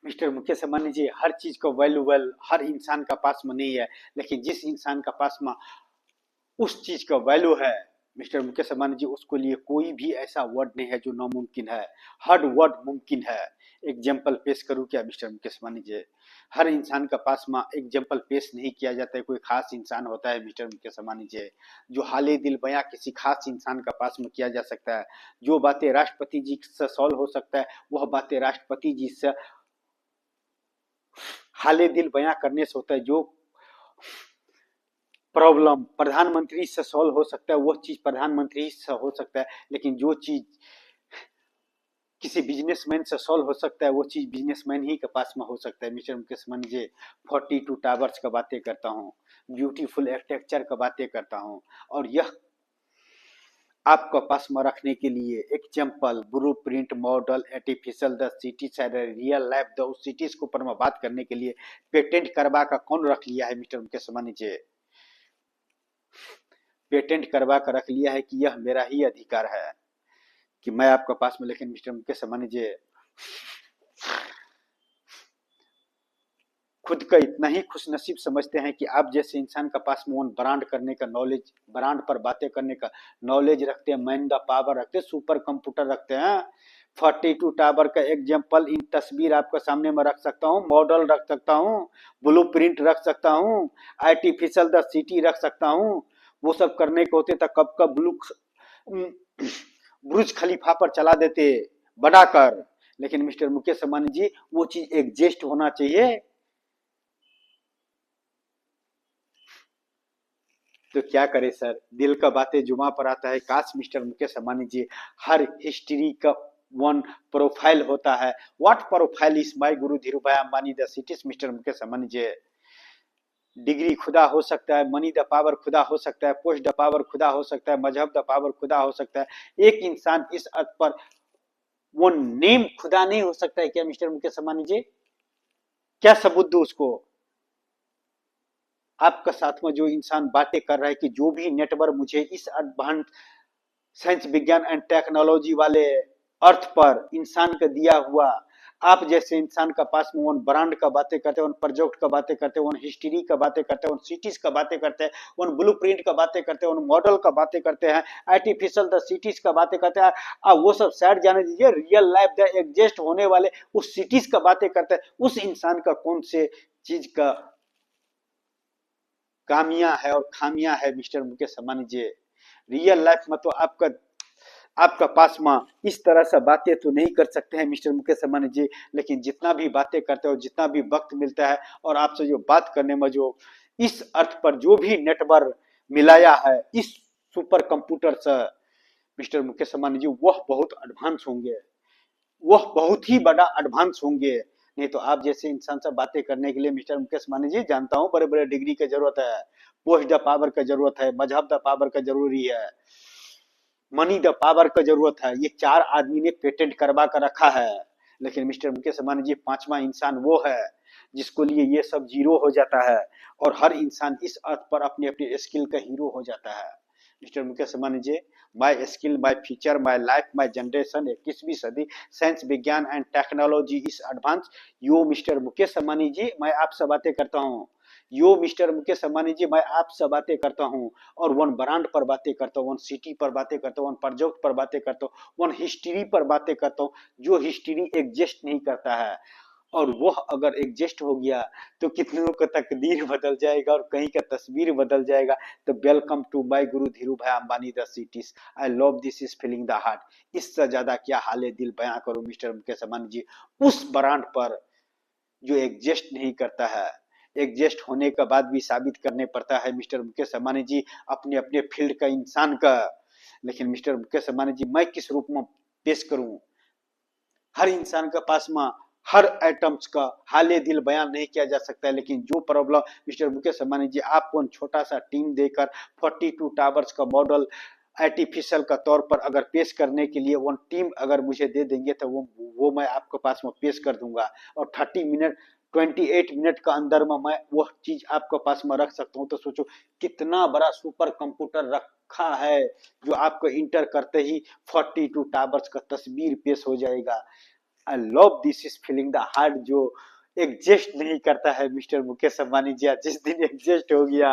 Mister Mukesh Ambani ji, हर चीज का valuable हर इंसान का पास में नहीं है, लेकिन जिस इंसान का पास में उस चीज का वैल्यू है मिस्टर मुकेश अंबानी जी, उसके लिए कोई भी ऐसा वर्ड नहीं है जो नामुमकिन है। हर वर्ड मुमकिन है। एग्जाम्पल पेश करूं क्या मिस्टर मुकेश अंबानी जी? हर इंसान का पास में एग्जाम्पल पेश नहीं किया जाता है। कोई खास इंसान होता है मिस्टर मुकेश अंबानी जी, जो हाले दिल बयां किसी खास इंसान का पास में किया जा सकता है। जो बातें राष्ट्रपति जी से सॉल्व हो सकता है, वह बातें राष्ट्रपति जी से हाले दिल बयां करने से होता है। जो प्रॉब्लम प्रधानमंत्री से सॉल्व हो सकता है, वो चीज प्रधानमंत्री से हो सकता है। लेकिन जो चीज किसी बिजनेसमैन से सॉल्व हो सकता है, वो चीज बिजनेसमैन ही के पास में हो सकता है। मिस्टर मुकेश अंबानी जी, 42 टावर्स का बातें करता हूँ, ब्यूटीफुल आर्किटेक्चर का बातें करता हूँ, और यह आपका पास में रखने के लिए example, blue print, model, artificial the cities है, रियल लाइफ द उस सिटीज के ऊपर में बात करने के लिए पेटेंट करवा का कौन रख लिया है मिस्टर मुकेश अंबानी जी? पेटेंट करवा कर रख लिया है कि यह मेरा ही अधिकार है कि मैं आपके पास में। लेकिन मिस्टर मुकेश अंबानी जी खुद का इतना ही खुश नसीब समझते हैं कि आप जैसे इंसान का पास में ब्रांड करने का नॉलेज, ब्रांड पर बातें करने का नॉलेज रखते हैं, मैन द पावर रखते हैं, सुपर कंप्यूटर रखते हैं। 42 टावर का एग्जाम्पल इन तस्वीर आपके सामने में रख सकता हूँ, मॉडल रख सकता हूँ, ब्लू प्रिंट रख सकता हूँ, आर्टिफिशियल द सिटी रख सकता हूँ। वो सब करने को होते तो कब कब बुर्ज खलीफा पर चला देते बनाकर। लेकिन मिस्टर मुकेश अंबानी जी, वो चीज एग्जिस्ट होना चाहिए। तो क्या करे सर, दिल का बातें जुमा पर आता है। काश मिस्टर मुकेश अंबानी जी, हर हिस्ट्री का वन प्रोफाइल होता है। What profile is my guru Dhirubhai Ambani the cities mister Mukesh Ambani ji? Degree खुदा हो सकता है, मनी द पावर खुदा हो सकता है, पोस्ट द पावर खुदा हो सकता है, मजहब द पावर खुदा हो सकता है। एक इंसान इस अर्थ पर वो नेम खुदा नहीं हो सकता है क्या मिस्टर मुकेश अंबानी जी? क्या सबूत दो उसको? आपका साथ में जो इंसान बातें कर रहा है कि जो भी नेटवर्क मुझे इस एडवांस साइंस विज्ञान एंड टेक्नोलॉजी वाले अर्थ पर इंसान का दिया हुआ, आप जैसे इंसान का पास में उन ब्रांड का बातें करते हैं, उन प्रोजेक्ट का बातें करते हैं, उन हिस्ट्री का बातें करते हैं, उन सिटीज का बातें करते हैं, उन ब्लूप्रिंट का बातें करते हैं, उन मॉडल का बातें करते हैं, आर्टिफिशियल द सिटीज का बातें करते हैं। आप वो सब साइड जाने दीजिए, रियल लाइफ द एग्जिस्ट होने वाले उस सिटीज का बातें करते हैं। उस इंसान का कौन से चीज का कामियां है और खामियां है मिस्टर मुकेश अंबानी जी? रियल लाइफ में तो आपका आपका पास में इस तरह से बातें तो नहीं कर सकते हैं मिस्टर मुकेश अंबानी जी। लेकिन जितना भी बातें करते हो, जितना भी वक्त मिलता है, और आपसे जो बात करने में जो इस अर्थ पर जो भी नेटवर्क मिलाया है इस सुपर कंप्यूटर से मिस्टर मुकेश अंबानी जी, वह बहुत एडवांस होंगे, वह बहुत ही बड़ा एडवांस होंगे। नहीं तो आप जैसे इंसान से बातें करने के लिए मिस्टर मुकेश अंबानी जी, जानता हूँ बड़े बड़े डिग्री की जरूरत है, पोस्ट द पावर का जरूरत है, मजहब द पावर का जरूरी है, मनी द पावर का जरूरत है। ये चार आदमी ने पेटेंट करवा कर रखा है। लेकिन मिस्टर मुकेश अंबानी जी, पांचवा इंसान वो है जिसको लिए ये सब जीरो हो जाता है, और हर इंसान इस अर्थ पर अपने अपने स्किल का हीरो हो जाता है। Mister Mukesh Ambani ji, my skill, my future, my life, my generation, 21वीं सदी, साइंस विज्ञान and technology is advance. Yo mister Mukesh Ambani ji, मैं आपसे बातें करता हूँ। यो मिस्टर मुकेश अंबानी जी, मैं आपसे बातें करता हूँ, और वन ब्रांड पर बातें करता हूँ, वन सिटी पर बातें करता हूँ, वन प्रोजेक्ट पर बातें करता हूँ, वन हिस्ट्री पर बातें करता हूँ, जो हिस्ट्री एग्जिस्ट नहीं करता है। और वह अगर एग्जिस्ट हो गया तो कितनों का तकदीर बदल जाएगा और कहीं का तस्वीर बदल जाएगा। तो welcome to my guru Dhirubhai Ambani the cities, I love this is feeling the heart. इससे ज्यादा क्या हाले दिल बयां करूं मिस्टर मुकेश अंबानी जी, उस ब्रांड पर जो एग्जिस्ट नहीं करता है। एग्जिस्ट होने के बाद भी साबित करने पड़ता है मिस्टर मुकेश अंबानी जी, अपने अपने फील्ड का इंसान का। लेकिन मिस्टर मुकेश अंबानी जी, मैं किस रूप में पेश करूं? हर इंसान के पास में हर एटम्स का हाले दिल बयान नहीं किया जा सकता है। लेकिन जो प्रॉब्लम मिस्टर मुकेश अंबानी जी, आपको छोटा सा टीम देकर 42 टावर्स का मॉडल आर्टिफिशियल का तौर पर अगर पेश करने के लिए वन टीम अगर मुझे दे देंगे, तो वो मैं आपके पास में पेश कर दूंगा, और 28 मिनट का अंदर में मैं वह चीज आपके पास में रख सकता हूँ। तो सोचो कितना बड़ा सुपर कंप्यूटर रखा है, जो आपको इंटर करते ही 42 टावर्स का तस्वीर पेश हो जाएगा। आई love this is feeling the heart, जो एग्जिस्ट नहीं करता है मिस्टर मुकेश अंबानी जी, जिस दिन एग्जिस्ट हो गया,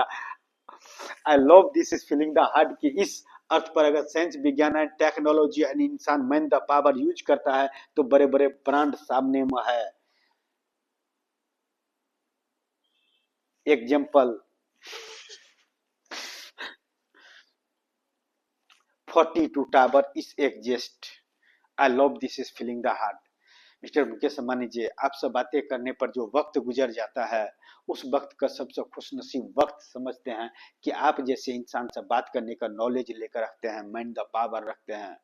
I love this is feeling the heart की इस अर्थ पर अगर साइंस विज्ञान एंड टेक्नोलॉजी एंड इंसान मैन द पावर यूज करता है तो बड़े बड़े ब्रांड सामने में है। Example 42 tower is exist, I love this is feeling the heart. Mister Mukesh Ambani ji, आपसे बातें करने पर जो वक्त गुजर जाता है उस वक्त का सबसे खुशनसीब वक्त समझते हैं कि आप जैसे इंसान से बात करने का नॉलेज लेकर रखते हैं, माइंड द पावर रखते हैं।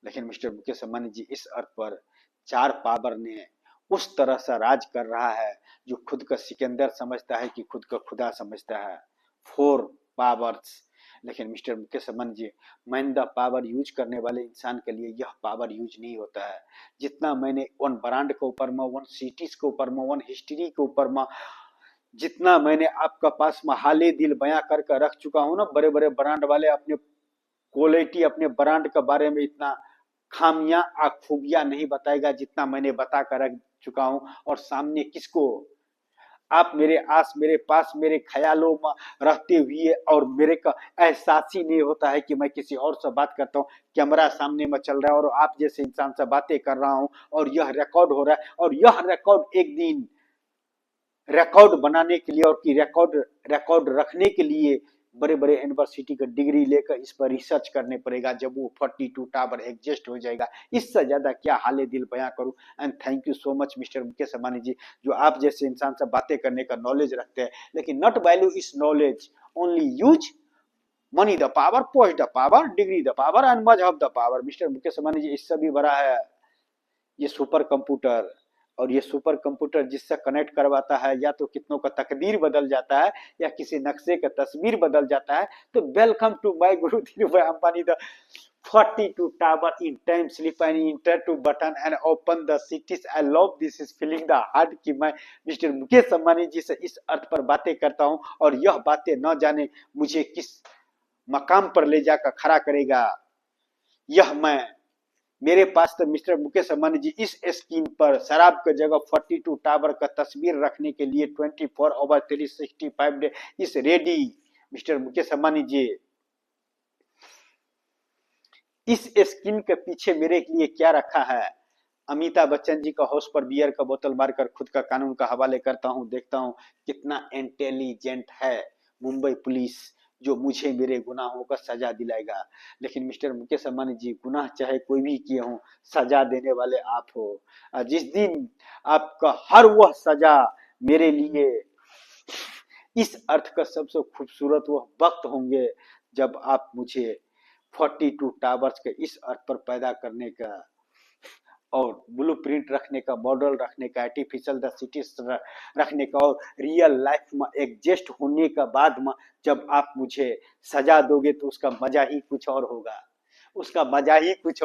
लेकिन मिस्टर मुकेश अंबानी जी, इस अर्थ पर 4 पावर ने उस तरह से राज कर रहा है जो खुद का सिकंदर समझता है कि खुद का खुदा समझता है। 4 पावर्स। लेकिन mister Mukesh Ambani ji, mind the power use करने वाले इंसान के लिए यह पावर यूज नहीं होता है। जितना मैंने वन ब्रांड के ऊपर में, वन सिटीज के ऊपर में, वन हिस्ट्री के ऊपर में, जितना मैंने आपका पास में हाले दिल बयां करके रख चुका हूं ना, बड़े बड़े ब्रांड वाले अपने क्वालिटी, अपने ब्रांड के बारे में इतना खामियां और खूबियां नहीं बताएगा जितना मैंने बता कर रख चुका हूं। और सामने किसको, आप मेरे आस, मेरे पास, मेरे ख्यालों में रहते हुए और मेरे का एहसास ही नहीं होता है कि मैं किसी और से बात करता हूँ, कैमरा सामने में चल रहा है और आप जैसे इंसान से बातें कर रहा हूँ और यह रिकॉर्ड हो रहा है। और यह रिकॉर्ड एक दिन रिकॉर्ड बनाने के लिए और की रिकॉर्ड रखने के लिए बड़े बड़े यूनिवर्सिटी का डिग्री लेकर इस पर रिसर्च करने पड़ेगा जब वो 42 टावर एग्जिस्ट हो जाएगा। इससे ज्यादा क्या हाले दिल बयां करूं। And thank you so much mister Mukesh Ambani ji, जो आप जैसे इंसान से बातें करने का नॉलेज रखते हैं, लेकिन नॉट वैल्यू इस knowledge, only use money the power, post the power, degree the power and मजहब the power. Mister Mukesh Ambani ji, इससे भी बड़ा है ये सुपर कंप्यूटर। और ये सुपर कंप्यूटर जिससे कनेक्ट करवाता है, या तो कितनों का तकदीर बदल जाता है या किसी नक्शे का तस्वीर बदल जाता है। तो welcome to my guru Dhirubhai Ambani, the 42 tower in time slip and enter to button and open the cities. I love this is feeling the heart कि मैं मिस्टर मुकेश अंबानी जी से इस अर्थ पर बातें करता हूं और यह बातें न जाने मुझे किस मकाम पर ले जाकर खड़ा करेगा। यह मैं, मेरे पास तो मिस्टर मुकेश अंबानी जी इस स्क्रीन पर शराब की जगह 42 टावर का तस्वीर रखने के लिए 24/365 डे इस रेडी। मिस्टर मुकेश अंबानी जी, इस स्क्रीन के पीछे मेरे लिए क्या रखा है? अमिताभ बच्चन जी का हाउस पर बियर का बोतल मारकर खुद का कानून का हवाले करता हूं, देखता हूं कितना इंटेलिजेंट है मुंबई पुलिस, जो मुझे मेरे गुनाहों का सजा दिलाएगा। लेकिन मिस्टर मुकेश अंबानी जी, गुनाह चाहे कोई भी किए हो, सजा देने वाले आप हो। जिस दिन आपका हर वह सजा मेरे लिए इस अर्थ का सबसे खूबसूरत वह वक्त होंगे जब आप मुझे 42 टावर्स के इस अर्थ पर पैदा करने का और ब्लूप्रिंट रखने का, मॉडल रखने का, आर्टिफिशियल द सिटीज रखने का और रियल लाइफ में एग्जिस्ट होने का बाद में जब आप मुझे सजा दोगे तो उसका मजा ही कुछ और होगा, उसका मजा ही कुछ